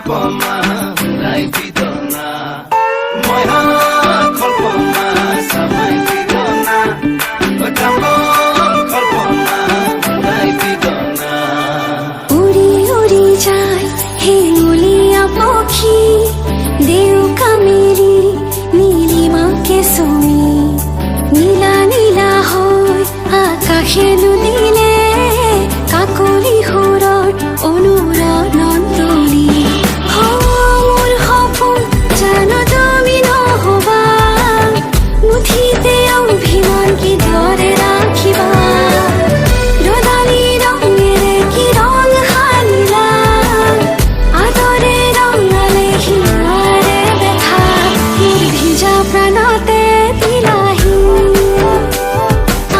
kolpoma hurai bidona moya kolpoma samai bidona otamlong kolpoma hurai bidona uri uri jai he uliya pakhi deuka meri Nilima কে সমি নীলা নীলা হয় আকাশে নুদিলে কাকলি সুৰত অনুৰণন তলি মোৰ সপোন জানো তুমি নহবা মুঠিতে অভিমান কি ধৰে ৰাখিবা ৰদালি ৰঙেৰে কি ৰং সানিলা আদৰে ৰঙালে হিয়াৰে বেথা মোৰ ভিজা প্ৰাণতে দিলাহি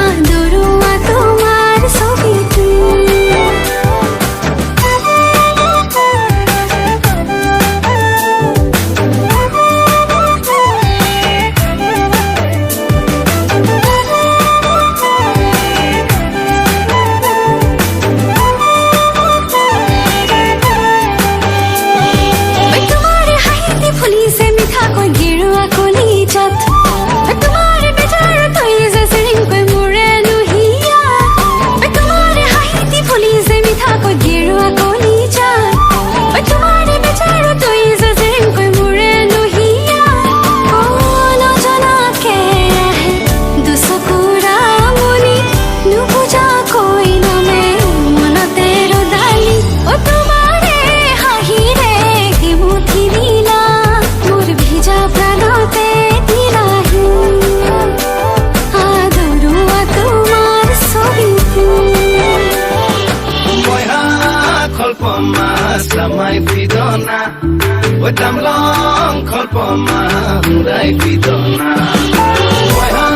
আদৰুৱা তোমাৰ ছবিটো তোমাৰে হাঁহিতে ফুলিছে মিঠাকৈ গেৰুৱা কলিজাত তোমাৰে বেজাৰ তই যে চিৰিংকৈ মোৰে নুহিয়া তোমাৰে হাঁহিতে ফুলিছে মিঠাকৈ গেৰুৱা কলিজাত তোমাৰে বেজাৰ তই যে চিৰিংকৈ মোৰে নুহিয়া নজনাকে আহে দুচকুৰা মনি নুবুজাকৈ নামে মনতে ৰদালি তোমাৰে হাঁহিৰে কিমুঠি দিলা মোৰ ভিজা প্ৰাণতে দিলাহি আদৰুৱা তোমাৰ ছবিটো moya kolpoma samai bidona otamlong kolpoma hurai bidona moya